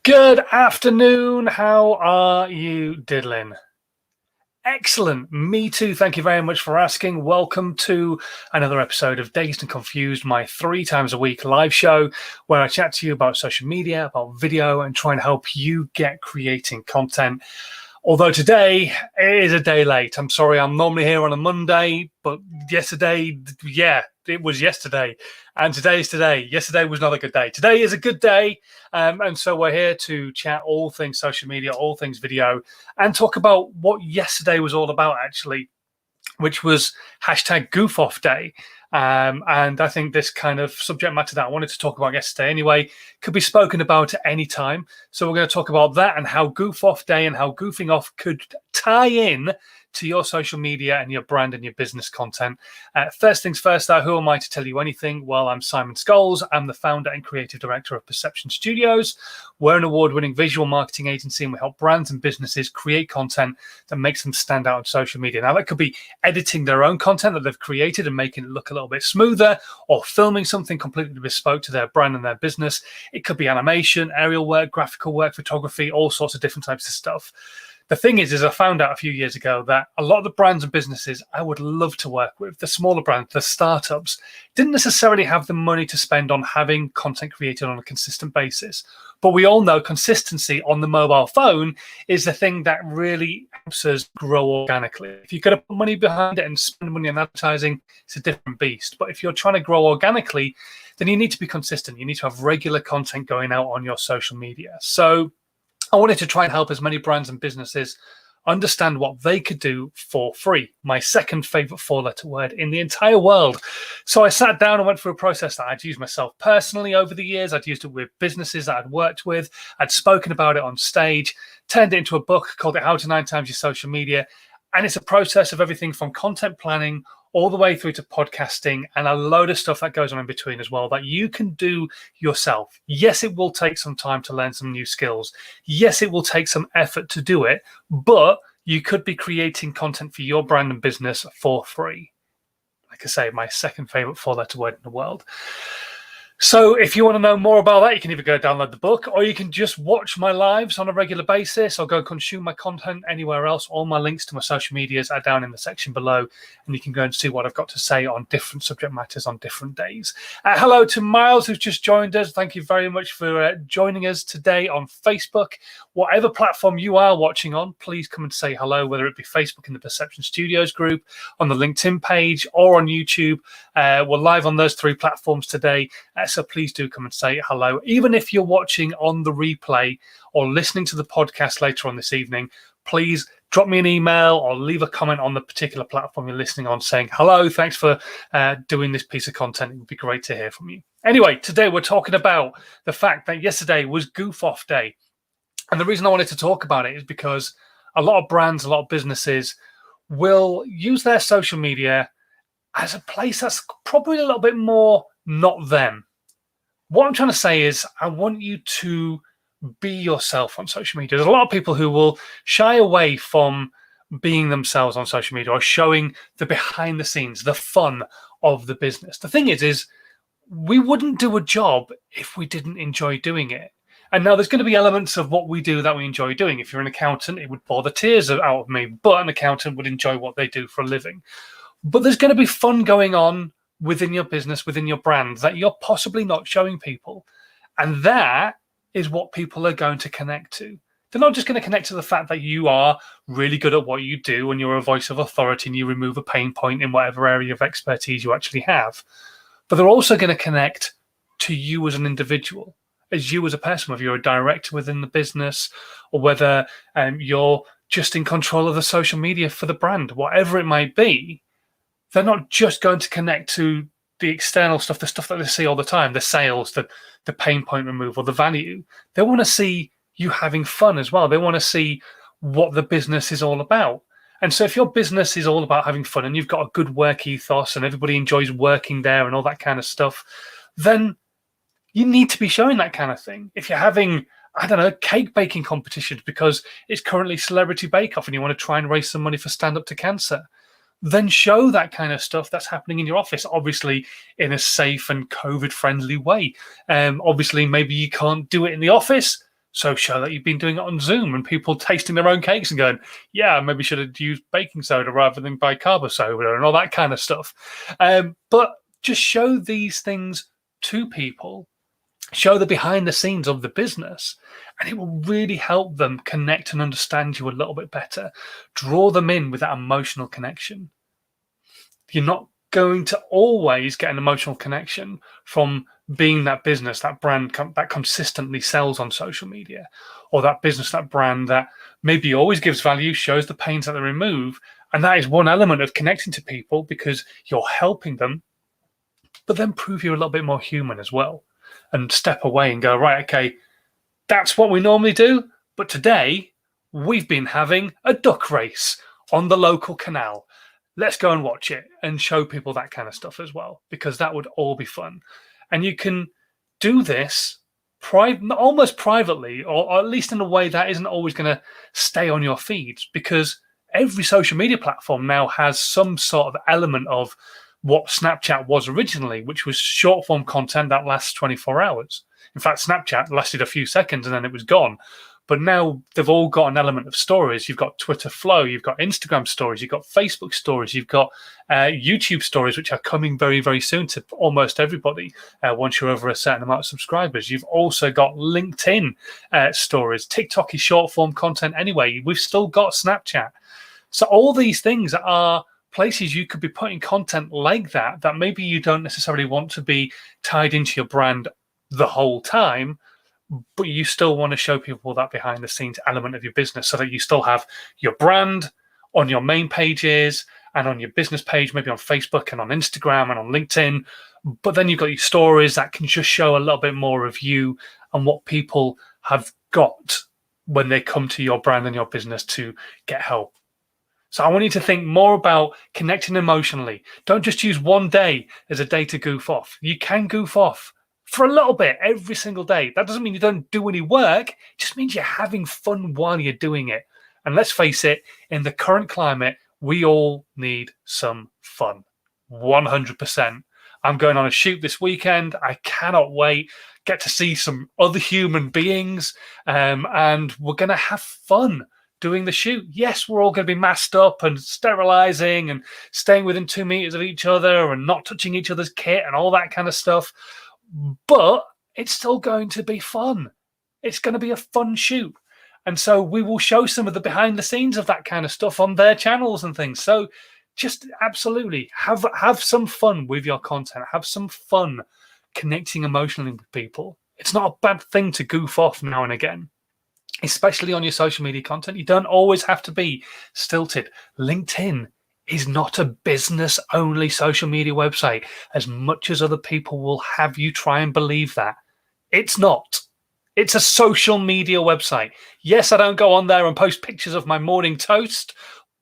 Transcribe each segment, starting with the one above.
Good afternoon. How are you diddling? Excellent. Me too. Thank you very much for asking. Welcome to another episode of Dazed and Confused, my 3 times a week live show where I chat to you about social media, about video, and try and help you get creating content. Although today is a day late. I'm sorry, I'm normally here on a Monday, but yesterday, it was yesterday. And today is today. Yesterday was not a good day. Today is a good day. And so we're here to chat all things social media, all things video, and talk about what yesterday was all about, actually, which was hashtag goof off day. And I think this kind of subject matter that I wanted to talk about yesterday anyway could be spoken about at any time. So we're going to talk about that and how goof off day and how goofing off could tie in to your social media and your brand and your business content. First things first, though, who am I to tell you anything? Well, I'm Simon Scholes. I'm the founder and creative director of Perception Studios. We're an award-winning visual marketing agency, and we help brands and businesses create content that makes them stand out on social media. Now, that could be editing their own content that they've created and making it look a little bit smoother, or filming something completely bespoke to their brand and their business. It could be animation, aerial work, graphical work, photography, all sorts of different types of stuff. The thing is I found out a few years ago that a lot of the brands and businesses I would love to work with, the smaller brands, the startups, didn't necessarily have the money to spend on having content created on a consistent basis. But we all know consistency on the mobile phone is the thing that really helps us grow organically. If you're going to put money behind it and spend money on advertising, it's a different beast. But if you're trying to grow organically, then you need to be consistent. You need to have regular content going out on your social media. So I wanted to try and help as many brands and businesses understand what they could do for free. My second favorite 4-letter word in the entire world. So I sat down and went through a process that I'd used myself personally over the years. I'd used it with businesses that I'd worked with. I'd spoken about it on stage, turned it into a book, called it How to 9 Times Your Social Media. And it's a process of everything from content planning all the way through to podcasting and a load of stuff that goes on in between as well that you can do yourself. Yes, it will take some time to learn some new skills. Yes, it will take some effort to do it, but you could be creating content for your brand and business for free. Like I say, my second favorite 4-letter word in the world. So if you want to know more about that, you can either go download the book or you can just watch my lives on a regular basis or go consume my content anywhere else. All my links to my social medias are down in the section below, and you can go and see what I've got to say on different subject matters on different days. Hello to Miles, who's just joined us. Thank you very much for joining us today on Facebook. Whatever platform you are watching on, please come and say hello, whether it be Facebook in the Perception Studios group, on the LinkedIn page, or on YouTube. We're live on those 3 platforms today. So please do come and say hello. Even if you're watching on the replay or listening to the podcast later on this evening, please drop me an email or leave a comment on the particular platform you're listening on saying, hello, thanks for doing this piece of content. It would be great to hear from you. Anyway, today we're talking about the fact that yesterday was goof off day. And the reason I wanted to talk about it is because a lot of brands, a lot of businesses will use their social media as a place that's probably a little bit more not them. What I'm trying to say is I want you to be yourself on social media. There's a lot of people who will shy away from being themselves on social media or showing the behind the scenes, the fun of the business. The thing is we wouldn't do a job if we didn't enjoy doing it. And now there's going to be elements of what we do that we enjoy doing. If you're an accountant, it would bore the tears out of me, but an accountant would enjoy what they do for a living. But there's going to be fun going on within your business, within your brand, that you're possibly not showing people. And that is what people are going to connect to. They're not just going to connect to the fact that you are really good at what you do and you're a voice of authority and you remove a pain point in whatever area of expertise you actually have. But they're also going to connect to you as an individual, as you as a person, whether you're a director within the business or whether you're just in control of the social media for the brand, whatever it might be. They're not just going to connect to the external stuff, the stuff that they see all the time, the sales, the pain point removal, the value. They want to see you having fun as well. They want to see what the business is all about. And so if your business is all about having fun and you've got a good work ethos and everybody enjoys working there and all that kind of stuff, then you need to be showing that kind of thing. If you're having, I don't know, cake baking competitions because it's currently Celebrity Bake Off and you want to try and raise some money for Stand Up to Cancer, then show that kind of stuff that's happening in your office, obviously in a safe and COVID-friendly way. Obviously, maybe you can't do it in the office, So show that you've been doing it on Zoom and people tasting their own cakes and going, yeah, maybe should have used baking soda rather than buy carbo soda and all that kind of stuff. But just show these things to people, show the behind the scenes of the business, and it will really help them connect and understand you a little bit better. Draw them in with that emotional connection. You're not going to always get an emotional connection from being that business, that brand that consistently sells on social media, or that business, that brand that maybe always gives value, shows the pains that they remove. And that is one element of connecting to people because you're helping them, but then prove you're a little bit more human as well and step away and go, right, okay, that's what we normally do. But today we've been having a duck race on the local canal. Let's go and watch it and show people that kind of stuff as well, because that would all be fun. And you can do this almost privately, or at least in a way that isn't always going to stay on your feeds, because every social media platform now has some sort of element of what Snapchat was originally, which was short form content that lasts 24 hours. In fact, Snapchat lasted a few seconds and then it was gone. But now they've all got an element of stories. You've got Twitter Flow, you've got Instagram stories, you've got Facebook stories, you've got YouTube stories, which are coming very, very soon to almost everybody once you're over a certain amount of subscribers. You've also got LinkedIn stories. TikTok is short form content anyway. We've still got Snapchat. So all these things are places you could be putting content like that maybe you don't necessarily want to be tied into your brand the whole time, but you still want to show people that behind the scenes element of your business so that you still have your brand on your main pages and on your business page, maybe on Facebook and on Instagram and on LinkedIn. But then you've got your stories that can just show a little bit more of you and what people have got when they come to your brand and your business to get help. So I want you to think more about connecting emotionally. Don't just use one day as a day to goof off. You can goof off for a little bit every single day. That doesn't mean you don't do any work. It just means you're having fun while you're doing it. And let's face it, in the current climate, we all need some fun. 100%. I'm going on a shoot this weekend. I cannot wait. Get to see some other human beings. And we're going to have fun doing the shoot. Yes, we're all going to be masked up and sterilizing and staying within 2 meters of each other and not touching each other's kit and all that kind of stuff. But it's still going to be fun. It's going to be a fun shoot. And so we will show some of the behind the scenes of that kind of stuff on their channels and things. So just absolutely have some fun with your content. Have some fun connecting emotionally with people. It's not a bad thing to goof off now and again, especially on your social media content. You don't always have to be stilted. LinkedIn is not a business-only social media website, as much as other people will have you try and believe that. It's not. It's a social media website. Yes, I don't go on there and post pictures of my morning toast,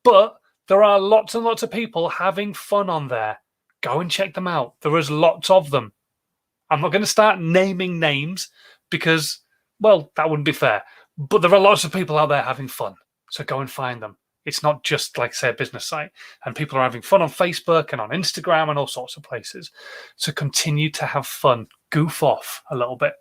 but there are lots and lots of people having fun on there. Go and check them out. There is lots of them. I'm not going to start naming names because, well, that wouldn't be fair. But there are lots of people out there having fun. So go and find them. It's not just, like, say, a business site. And people are having fun on Facebook and on Instagram and all sorts of places. So continue to have fun. Goof off a little bit.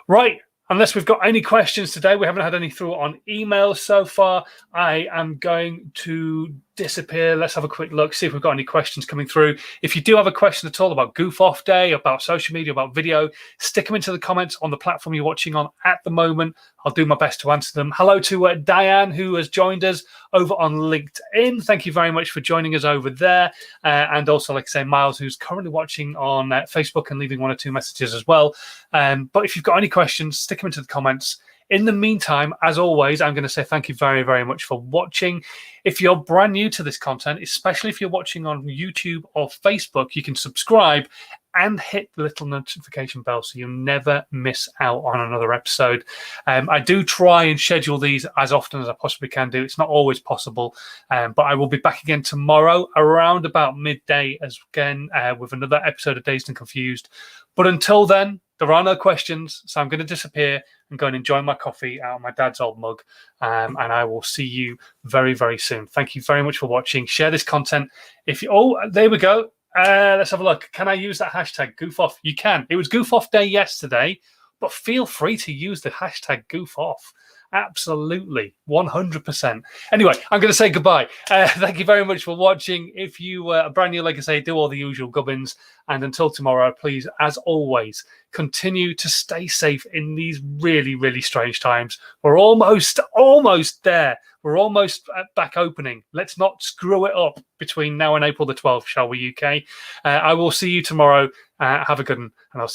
Right. Unless we've got any questions today, we haven't had any through on email so far. I am going to disappear. Let's have a quick look, see if we've got any questions coming through. If you do have a question at all about Goof Off Day, about social media, about video, stick them into the comments on the platform you're watching on at the moment. I'll do my best to answer them. Hello to Diane, who has joined us over on LinkedIn. Thank you very much for joining us over there. And also, like I say, Miles, who's currently watching on Facebook and leaving 1 or 2 messages as well. But if you've got any questions, stick them into the comments. In the meantime, as always, I'm going to say thank you very, very much for watching. If you're brand new to this content, especially if you're watching on YouTube or Facebook, you can subscribe and hit the little notification bell so you'll never miss out on another episode. I do try and schedule these as often as I possibly can do. It's not always possible, but I will be back again tomorrow around about midday with another episode of Dazed and Confused. But until then, there are no questions, so I'm going to disappear and go and enjoy my coffee out of my dad's old mug, and I will see you very, very soon. Thank you very much for watching. Share this content. There we go. Let's have a look. Can I use that hashtag goof off? You can. It was Goof Off Day yesterday, but feel free to use the hashtag goof off. Absolutely, 100%. Anyway, I'm going to say goodbye. Thank you very much for watching. If you are brand new, like I say, do all the usual gubbins. And until tomorrow, please, as always, continue to stay safe in these really, really strange times. We're almost there. We're almost back opening. Let's not screw it up between now and April the 12th, shall we, UK? I will see you tomorrow. Have a good one, and I'll see you.